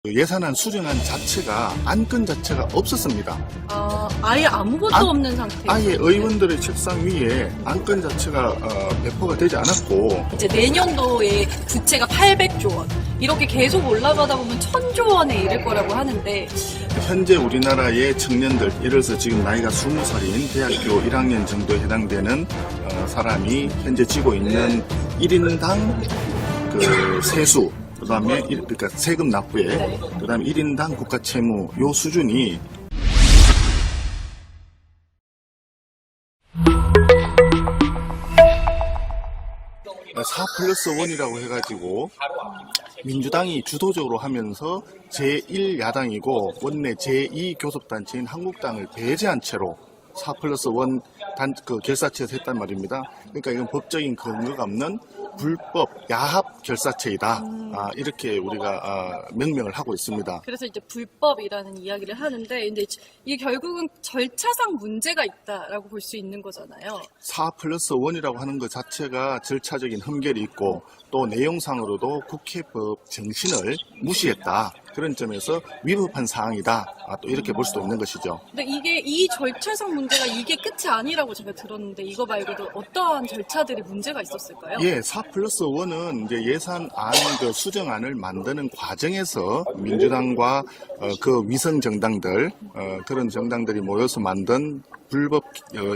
예산안 수정안 자체가 안건 자체가 없었습니다. 아예 아무것도 없는 상태. 아예 의원들의 책상 위에 안건 자체가 배포가 되지 않았고, 이제 내년도에 부채가 800조 원 이렇게 계속 올라가다 보면 1000조 원에 이를 거라고 하는데, 현재 우리나라의 청년들, 예를 들어서 지금 나이가 20살인 대학교 1학년 정도에 해당되는 사람이 현재 지고 있는 1인당 그 세수, 그다음에 그러니까 세금 납부에, 그다음에 1인당 국가 채무 요 수준이 4+1이라고 해가지고 민주당이 주도적으로 하면서 제1야당이고 원내 제2교섭단체인 한국당을 배제한 채로 4+1 결사체에서 했단 말입니다. 그러니까 이건 법적인 근거가 없는 불법 야합 결사체이다. 이렇게 우리가 명명을 하고 있습니다. 그래서 이제 불법이라는 이야기를 하는데, 근데 이게 결국은 절차상 문제가 있다라고 볼 수 있는 거잖아요. 4+1이라고 하는 것 자체가 절차적인 흠결이 있고, 또 내용상으로도 국회법 정신을 무시했다. 그런 점에서 위법한 사항이다. 또 이렇게 볼 수도 있는 것이죠. 근데 이 절차상 문제가 이게 끝이 아니라고 제가 들었는데, 이거 말고도 어떠한 절차들이 문제가 있었을까요? 예, 4+1은 이제 예산안 수정안을 만드는 과정에서 민주당과 그 위성 정당들, 그런 정당들이 모여서 만든 불법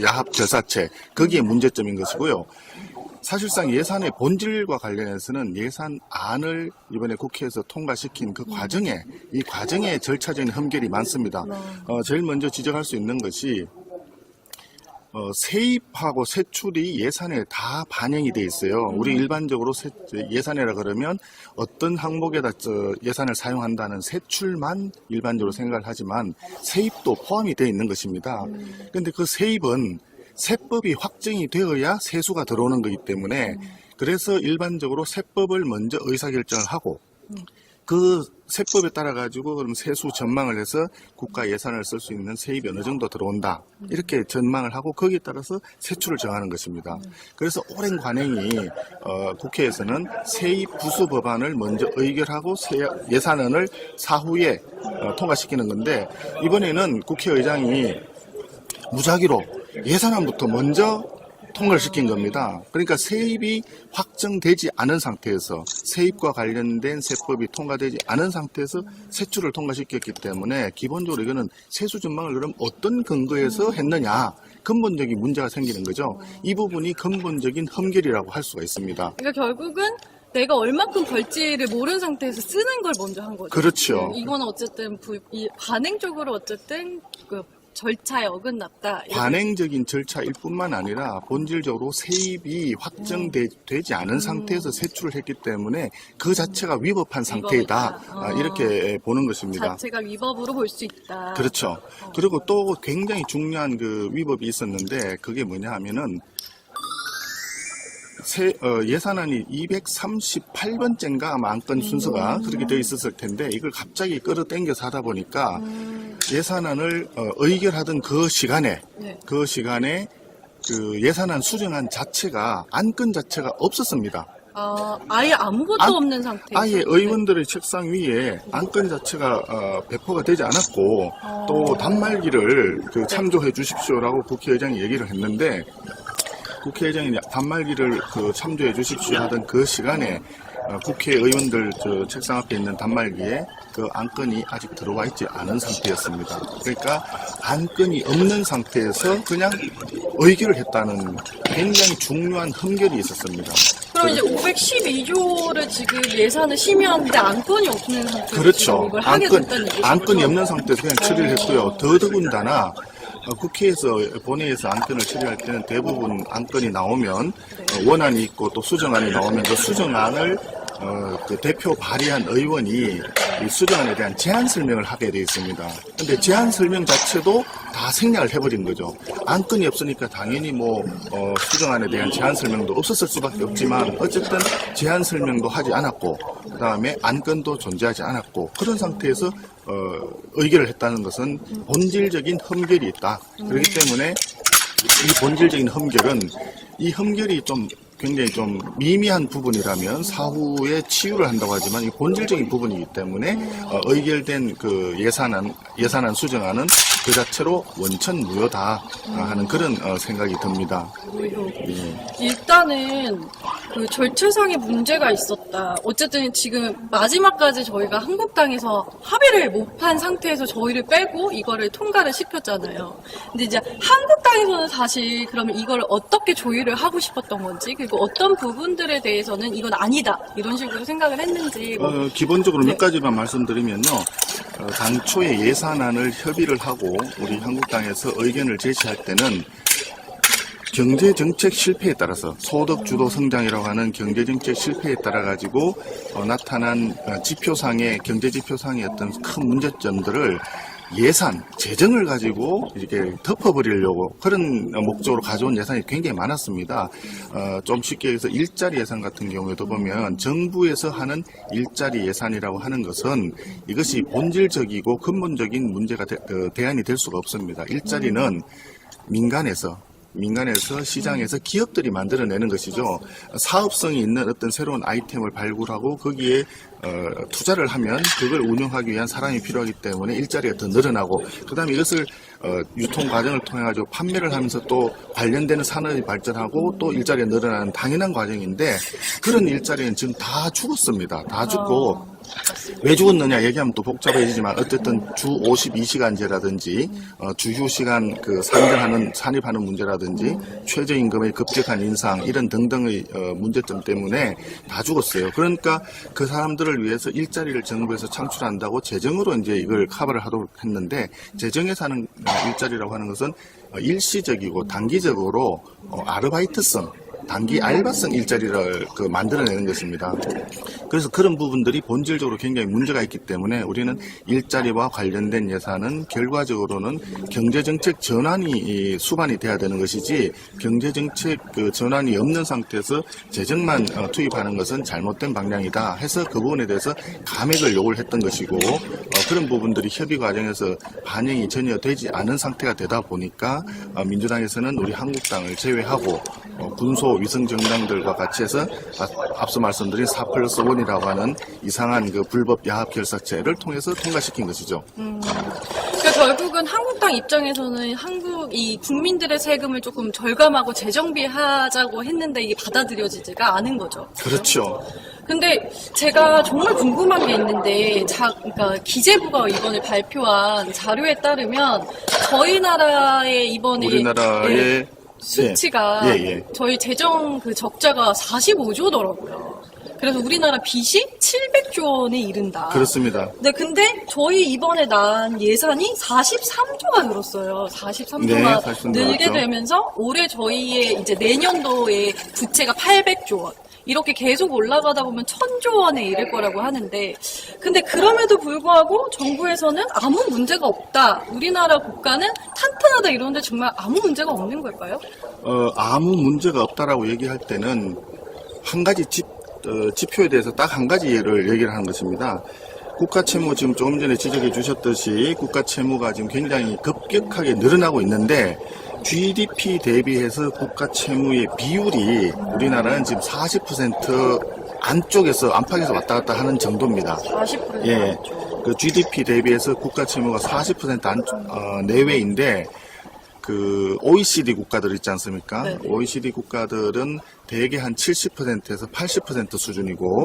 야합 결사체, 거기에 문제점인 것이고요. 사실상 예산의 본질과 관련해서는 예산안을 이번에 국회에서 통과시킨 그 과정에, 이 과정에 절차적인 흠결이 많습니다. 제일 먼저 지적할 수 있는 것이 세입하고 세출이 예산에 다 반영이 돼 있어요. 우리 일반적으로 예산이라 그러면 어떤 항목에다 예산을 사용한다는 세출만 일반적으로 생각을 하지만 세입도 포함이 되어 있는 것입니다. 그런데 그 세입은 세법이 확정이 되어야 세수가 들어오는 거기 때문에, 그래서 일반적으로 세법을 먼저 의사결정을 하고 그 세법에 따라 가지고 그럼 세수 전망을 해서 국가 예산을 쓸 수 있는 세입이 어느 정도 들어온다, 이렇게 전망을 하고 거기에 따라서 세출을 정하는 것입니다. 그래서 오랜 관행이 국회에서는 세입 부수 법안을 먼저 의결하고 예산안을 사후에 통과시키는 건데, 이번에는 국회의장이 무작위로 예산안부터 먼저 통과를 시킨 겁니다. 그러니까 세입이 확정되지 않은 상태에서, 세입과 관련된 세법이 통과되지 않은 상태에서 세출을 통과시켰기 때문에 기본적으로 이거는 세수 전망을 그럼 어떤 근거에서 했느냐, 근본적인 문제가 생기는 거죠. 이 부분이 근본적인 흠결이라고 할 수가 있습니다. 그러니까 결국은 내가 얼마큼 벌지를 모르는 상태에서 쓰는 걸 먼저 한 거죠. 그렇죠. 이건 어쨌든 관행적으로 어쨌든 절차에 어긋났다. 관행적인 절차일 뿐만 아니라 본질적으로 세입이 확정되지 않은 상태에서 세출을 했기 때문에 그 자체가 위법한 상태이다. 이렇게 보는 것입니다. 자체가 위법으로 볼 수 있다. 그렇죠. 그리고 또 굉장히 중요한 그 위법이 있었는데, 그게 뭐냐 하면은 예산안이 238번째인가 아마 안건 순서가 그렇게 되어 있었을 텐데, 이걸 갑자기 끌어당겨서 하다 보니까 예산안을 의결하던 그 시간에 그 예산안 수정안 자체가 안건 자체가 없었습니다. 아예 아무것도 없는 상태. 아예 의원들의 책상 위에 안건 자체가 배포가 되지 않았고, 또 단말기를 참조해 주십시오라고 국회의장이 얘기를 했는데, 국회의장이 단말기를 참조해 주십시오 하던 그 시간에 국회의원들 책상 앞에 있는 단말기에 그 안건이 아직 들어와 있지 않은 상태였습니다. 그러니까 안건이 없는 상태에서 그냥 의결을 했다는 굉장히 중요한 흠결이 있었습니다. 그럼 이제 512조를 지금 예산을 심의하는데 안건이 없는 상태에서 그렇죠. 이걸 하게 됐다는 얘기죠. 안건이 없는 상태에서 그냥 처리를 했고요. 더더군다나 국회에서 본회의에서 안건을 처리할 때는 대부분 안건이 나오면 원안이 있고 또 수정안이 나오면 그 수정안을 그 대표 발의한 의원이 이 수정안에 대한 제안 설명을 하게 되어 있습니다. 그런데 제안 설명 자체도 다 생략을 해버린 거죠. 안건이 없으니까 당연히 수정안에 대한 제안 설명도 없었을 수밖에 없지만 어쨌든 제안 설명도 하지 않았고 그 다음에 안건도 존재하지 않았고 그런 상태에서 의결을 했다는 것은 본질적인 흠결이 있다. 그렇기 때문에 이 본질적인 흠결은 이 흠결이 좀 굉장히 좀 미미한 부분이라면 사후에 치유를 한다고 하지만 이 본질적인 부분이기 때문에 의결된 그 예산안 수정안은 그 자체로 원천무효다 하는 그런 생각이 듭니다. 무효. 예. 일단은 그 절차상의 문제가 있었다. 어쨌든 지금 마지막까지 저희가 한국당에서 합의를 못한 상태에서 저희를 빼고 이거를 통과를 시켰잖아요. 근데 이제 한국당에서는 사실 그러면 이걸 어떻게 조율을 하고 싶었던 건지, 그리고 어떤 부분들에 대해서는 이건 아니다 이런 식으로 생각을 했는지. 기본적으로 네. 몇 가지만 말씀드리면요. 당초에 예산안을 협의를 하고 우리 한국당에서 의견을 제시할 때는 경제정책 실패에 따라서 소득주도 성장이라고 하는 경제정책 실패에 따라 가지고 나타난 지표상의 경제지표상의 어떤 큰 문제점들을 예산, 재정을 가지고 이렇게 덮어버리려고 그런 목적으로 가져온 예산이 굉장히 많았습니다. 좀 쉽게 얘기해서 일자리 예산 같은 경우에도 보면 정부에서 하는 일자리 예산이라고 하는 것은 이것이 본질적이고 근본적인 문제가 대안이 될 수가 없습니다. 일자리는 민간에서 시장에서 기업들이 만들어내는 것이죠. 사업성이 있는 어떤 새로운 아이템을 발굴하고 거기에 투자를 하면 그걸 운영하기 위한 사람이 필요하기 때문에 일자리가 더 늘어나고 그다음에 이것을 유통 과정을 통해 가지고 판매를 하면서 또 관련되는 산업이 발전하고 또 일자리가 늘어나는 당연한 과정인데 그런 일자리는 지금 다 죽었습니다. 다 죽고 왜 죽었느냐 얘기하면 또 복잡해지지만 어쨌든 주 52시간제라든지 주휴시간 산입하는 문제라든지 최저임금의 급격한 인상 이런 등등의 문제점 때문에 다 죽었어요. 그러니까 그 사람들을 위해서 일자리를 정부에서 창출한다고 재정으로 이제 이걸 커버를 하도록 했는데 재정에서 하는 일자리라고 하는 것은 일시적이고 단기적으로 아르바이트성 단기 알바성 일자리를 만들어내는 것입니다. 그래서 그런 부분들이 본질적으로 굉장히 문제가 있기 때문에 우리는 일자리와 관련된 예산은 결과적으로는 경제정책 전환이 수반이 돼야 되는 것이지 경제정책 전환이 없는 상태에서 재정만 투입하는 것은 잘못된 방향이다 해서 그 부분에 대해서 감액을 요구를 했던 것이고 그런 부분들이 협의 과정에서 반영이 전혀 되지 않은 상태가 되다 보니까 민주당에서는 우리 한국당을 제외하고 군소 위성정당들과 같이 해서 앞서 말씀드린 4+1이라고 하는 이상한 그 불법 야합 결사체를 통해서 통과시킨 것이죠. 그러니까 결국은 한국당 입장에서는 이 국민들의 세금을 조금 절감하고 재정비하자고 했는데 이게 받아들여지지가 않은 거죠. 그렇죠. 근데 제가 정말 궁금한 게 있는데, 그러니까 기재부가 이번에 발표한 자료에 따르면 저희 나라의 이번에 우리나라의 수치가 저희 재정 적자가 45조더라고요. 그래서 우리나라 빚이 700조 원에 이른다. 그렇습니다. 네, 근데 저희 이번에 난 예산이 43조가 늘었어요. 43조가 늘게 되면서 올해 저희의 이제 내년도에 부채가 800조 원. 이렇게 계속 올라가다 보면 1000조 원에 이를 거라고 하는데, 근데 그럼에도 불구하고 정부에서는 아무 문제가 없다. 우리나라 국가는 탄탄하다 이러는데 정말 아무 문제가 없는 걸까요? 아무 문제가 없다라고 얘기할 때는 한 가지 지표에 대해서 딱 한 가지 예를 얘기를 하는 것입니다. 국가채무 지금 조금 전에 지적해 주셨듯이 국가채무가 지금 굉장히 급격하게 늘어나고 있는데 GDP 대비해서 국가채무의 비율이 우리나라는 지금 40% 안팎에서 왔다 갔다 하는 정도입니다. 40%? 예. 그 GDP 대비해서 국가채무가 40% 내외인데 그 OECD 국가들 있지 않습니까? 네. OECD 국가들은 대개 한 70%에서 80% 수준이고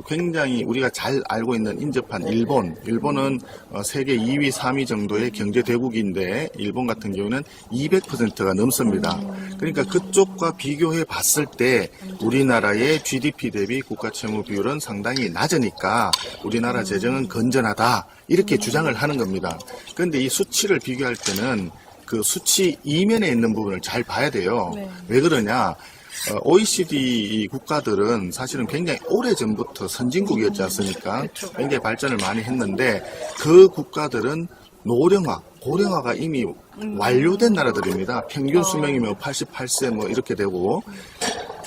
굉장히 우리가 잘 알고 있는 인접한 일본은 세계 2위, 3위 정도의 경제 대국인데 일본 같은 경우는 200%가 넘습니다. 그러니까 그쪽과 비교해 봤을 때 우리나라의 GDP 대비 국가채무 비율은 상당히 낮으니까 우리나라 재정은 건전하다 이렇게 주장을 하는 겁니다. 그런데 이 수치를 비교할 때는 그 수치 이면에 있는 부분을 잘 봐야 돼요. 네. 왜 그러냐? OECD 국가들은 사실은 굉장히 오래전부터 선진국이었지 않습니까? 그렇죠. 굉장히 발전을 많이 했는데 그 국가들은 고령화가 이미 완료된 나라들입니다. 평균 수명이 88세 이렇게 되고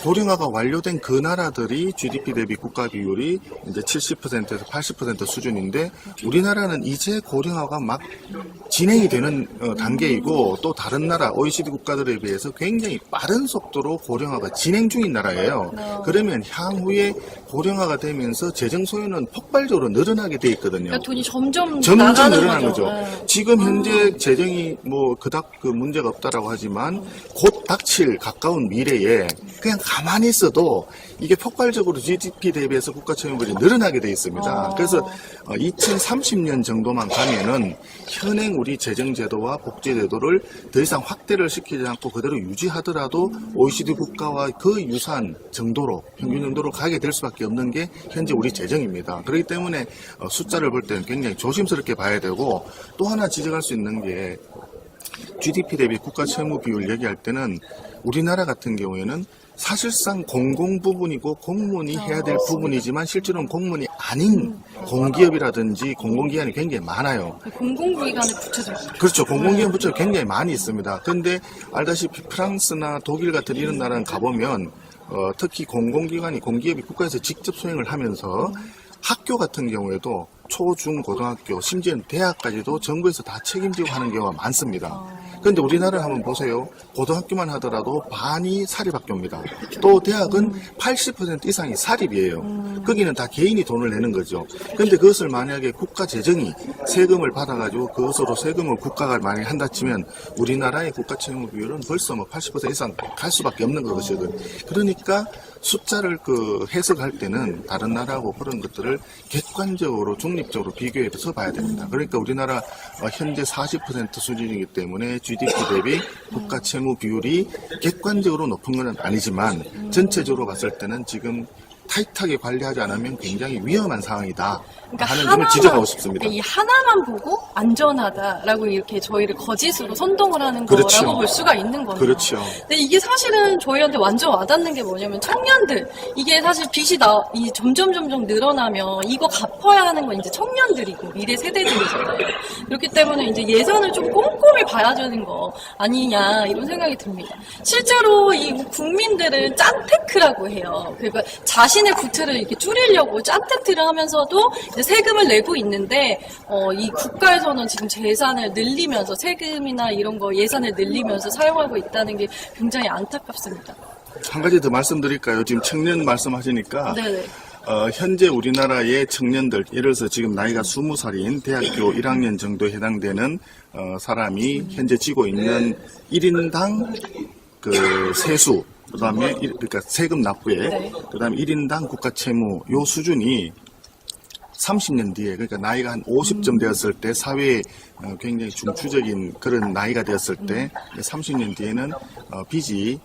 고령화가 완료된 그 나라들이 GDP 대비 국가 비율이 이제 70%에서 80% 수준인데 우리나라는 이제 고령화가 막 진행이 되는 단계이고 또 다른 나라 OECD 국가들에 비해서 굉장히 빠른 속도로 고령화가 진행 중인 나라예요. 그러면 향후에 고령화가 되면서 재정 소요는 폭발적으로 늘어나게 돼 있거든요. 그러니까 돈이 점점 늘어나는 나가는 거죠. 네. 지금 현재 재정이 뭐 그닥 그 문제가 없다라고 하지만 곧 닥칠 가까운 미래에 그냥 가만히 있어도 이게 폭발적으로 GDP 대비해서 국가 채무율이 늘어나게 돼 있습니다. 그래서 2030년 정도만 가면은 현행 우리 재정제도와 복지제도를 더 이상 확대를 시키지 않고 그대로 유지하더라도 OECD 국가와 그 유사한 정도로 평균 정도로 가게 될 수밖에 없는 게 현재 우리 재정입니다. 그렇기 때문에 숫자를 볼 때는 굉장히 조심스럽게 봐야 되고 또 하나 지적할 수 있는 게 GDP 대비 국가 채무 비율 얘기할 때는 우리나라 같은 경우에는 사실상 공공 부분이고 공무원이 해야 될 부분이지만 실제로는 공무원이 아닌 공기업이라든지 공공기관이 굉장히 많아요. 공공기관의 부채도 그렇죠. 공공기관 부채가 굉장히 많이 있습니다. 그런데 알다시피 프랑스나 독일 같은 이런 나라는 가보면 특히 공공기관이 공기업이 국가에서 직접 수행을 하면서 학교 같은 경우에도 초, 중, 고등학교, 심지어는 대학까지도 정부에서 다 책임지고 하는 경우가 많습니다. 그런데 우리나라를 한번 보세요. 고등학교만 하더라도 반이 사립학교입니다. 또 대학은 80% 이상이 사립이에요. 거기는 다 개인이 돈을 내는 거죠. 그런데 그것을 만약에 국가 재정이 세금을 받아가지고 그것으로 세금을 국가가 만약에 한다 치면 우리나라의 국가 채무 비율은 벌써 뭐 80% 이상 갈 수밖에 없는 것이거든. 그러니까 숫자를 해석할 때는 다른 나라하고 그런 것들을 객관적으로 중립적으로 비교해서 봐야 됩니다. 그러니까 우리나라 현재 40% 수준이기 때문에 GDP 대비 국가 채무 비율이 객관적으로 높은 건 아니지만 전체적으로 봤을 때는 지금 타이트하게 관리하지 않으면 굉장히 위험한 상황이다 하는 점을 지적하고 싶습니다. 이 하나만 보고 안전하다라고 이렇게 저희를 거짓으로 선동을 하는 그렇죠. 거라고 볼 수가 있는 거죠. 그렇죠. 근데 이게 사실은 저희한테 완전 와닿는 게 뭐냐면 청년들 이게 사실 빚이 점점 늘어나면 이거 갚아야 하는 건 이제 청년들이고 미래 세대들이잖아요. 그렇기 때문에 이제 예산을 좀 꼼꼼히 봐야 되는 거 아니냐 이런 생각이 듭니다. 실제로 이 국민들은 짠테크라고 해요. 그러니까 자신의 부채를 이렇게 줄이려고 짠테크를 하면서도 이제 세금을 내고 있는데 이 국가에서는 지금 재산을 늘리면서 세금이나 이런 거 예산을 늘리면서 사용하고 있다는 게 굉장히 안타깝습니다. 한 가지 더 말씀드릴까요? 지금 청년 말씀하시니까 네네. 현재 우리나라의 청년들, 예를 들어서 지금 나이가 20살인 대학교 1학년 정도에 해당되는 사람이 현재 지고 있는 1인당 그 세수, 그다음에 그러니까 세금 납부에 네. 그다음에 1인당 국가 채무 요 수준이 30년 뒤에 그러니까 나이가 한 50점 되었을 때 사회에 굉장히 중추적인 그런 나이가 되었을 때 30년 뒤에는 빚이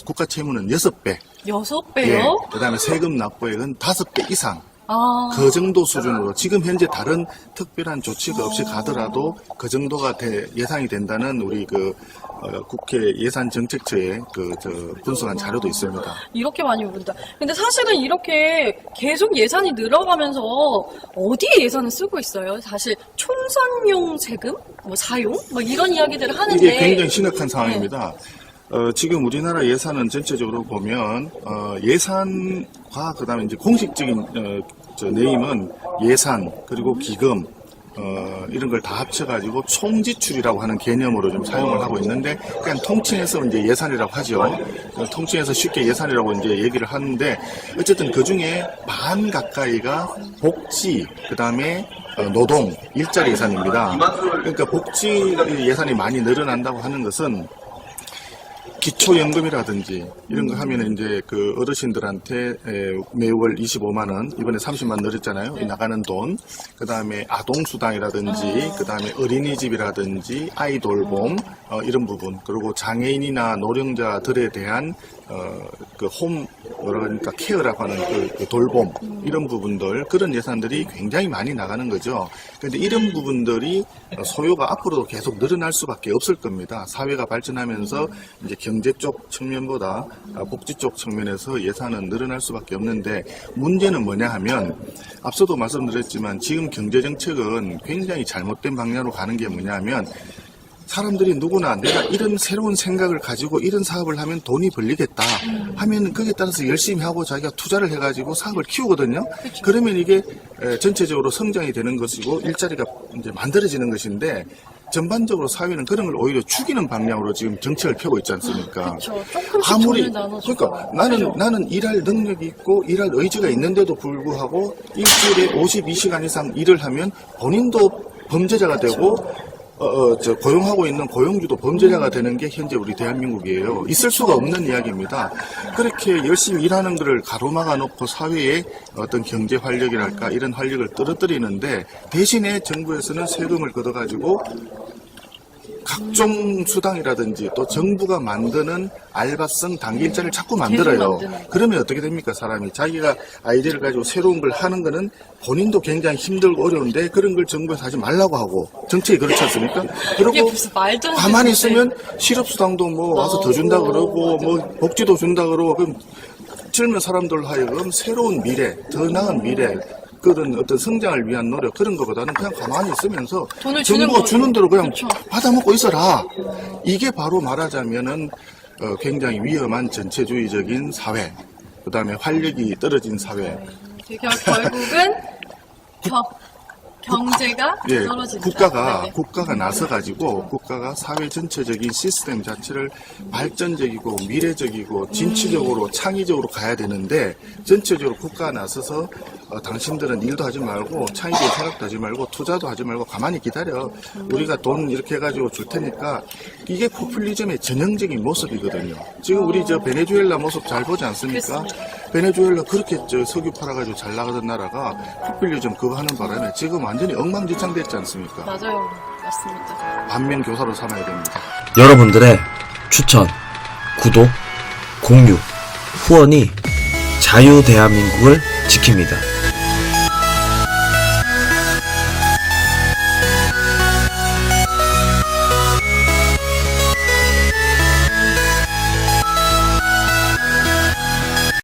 국가 채무는 6배. 6배요? 예, 그다음에 세금 납부액은 5배 이상. 아. 그 정도 수준으로 지금 현재 다른 특별한 조치가 없이 가더라도 그 정도가 예상이 된다는 우리 국회 예산정책처에 분석한 자료도 있습니다. 이렇게 많이 오른다. 근데 사실은 이렇게 계속 예산이 늘어가면서 어디에 예산을 쓰고 있어요? 사실 총선용 세금? 사용? 이런 이야기들을 하는데. 이게 굉장히 심각한 상황입니다. 지금 우리나라 예산은 전체적으로 보면 예산과 그다음에 이제 공식적인 네임은 예산 그리고 기금 이런 걸 다 합쳐가지고 총지출이라고 하는 개념으로 좀 사용을 하고 있는데 그냥 통칭해서 이제 예산이라고 하죠. 통칭해서 쉽게 예산이라고 이제 얘기를 하는데 어쨌든 그 중에 반 가까이가 복지 그다음에 노동 일자리 예산입니다. 그러니까 복지 예산이 많이 늘어난다고 하는 것은 기초연금이라든지 이런 거 하면 이제 그 어르신들한테 매월 25만 원, 이번에 30만 늘었잖아요. 나가는 돈. 그 다음에 아동수당이라든지, 그 다음에 어린이집이라든지, 아이돌봄, 이런 부분. 그리고 장애인이나 노령자들에 대한 그러니까 케어라고 하는 그 돌봄, 이런 부분들, 그런 예산들이 굉장히 많이 나가는 거죠. 그런데 이런 부분들이 소요가 앞으로도 계속 늘어날 수밖에 없을 겁니다. 사회가 발전하면서 이제 경제 쪽 측면보다 복지 쪽 측면에서 예산은 늘어날 수밖에 없는데 문제는 뭐냐 하면 앞서도 말씀드렸지만 지금 경제정책은 굉장히 잘못된 방향으로 가는 게 뭐냐 하면 사람들이 누구나 내가 이런 새로운 생각을 가지고 이런 사업을 하면 돈이 벌리겠다 하면 거기에 따라서 열심히 하고 자기가 투자를 해가지고 사업을 키우거든요. 그러면 이게 전체적으로 성장이 되는 것이고 일자리가 이제 만들어지는 것인데 전반적으로 사회는 그런 걸 오히려 죽이는 방향으로 지금 정책을 펴고 있지 않습니까? 그렇죠. 조금씩 아무리 돈을 나눠주고. 그러니까 나는 일할 능력이 있고 일할 의지가 있는데도 불구하고 일주일에 52시간 이상 일을 하면 본인도 범죄자가 되고 고용하고 있는 고용주도 범죄자가 되는 게 현재 우리 대한민국이에요. 있을 수가 없는 이야기입니다. 그렇게 열심히 일하는 것을 가로막아 놓고 사회의 어떤 경제 활력이랄까 이런 활력을 떨어뜨리는데 대신에 정부에서는 세금을 걷어가지고 각종 수당이라든지 또 정부가 만드는 알바성 단기 일자리를 자꾸 만들어요. 만드는. 그러면 어떻게 됩니까? 사람이 자기가 아이디어를 가지고 새로운 걸 하는 거는 본인도 굉장히 힘들고 어려운데 그런 걸 정부에서 하지 말라고 하고 정책이 그렇지 않습니까? 이게 그리고 무슨 말도 안 가만히 되는데. 있으면 실업수당도 뭐 와서 더 준다 그러고 뭐 복지도 준다 그러고 그럼 젊은 사람들 하여금 새로운 미래, 더 나은 미래 그런 어떤 성장을 위한 노력 그런 것보다는 그냥 가만히 있으면서 돈을 주는 정부가 거죠. 주는 대로 그냥 그렇죠. 받아먹고 있어라. 이게 바로 말하자면은 굉장히 위험한 전체주의적인 사회, 그 다음에 활력이 떨어진 사회. 결국은 경제가 예, 떨어진다. 네네. 국가가 나서가지고 국가가 사회 전체적인 시스템 자체를 발전적이고 미래적이고 진취적으로 창의적으로 가야 되는데 전체적으로 국가가 나서서 당신들은 일도 하지 말고 창의적인 생각도 하지 말고 투자도 하지 말고 가만히 기다려. 우리가 돈 이렇게 해가지고 줄 테니까 이게 포퓰리즘의 전형적인 모습이거든요. 지금 우리 저 베네수엘라 모습 잘 보지 않습니까? 베네수엘라 그렇게 저 석유 팔아가지고 잘 나가던 나라가 포퓰리즘 그거 하는 바람에 지금 완전히 엉망진창됐지 않습니까? 맞아요. 맞습니다. 반면 교사로 삼아야 됩니다. 여러분들의 추천, 구독, 공유, 후원이 자유 대한민국을 지킵니다.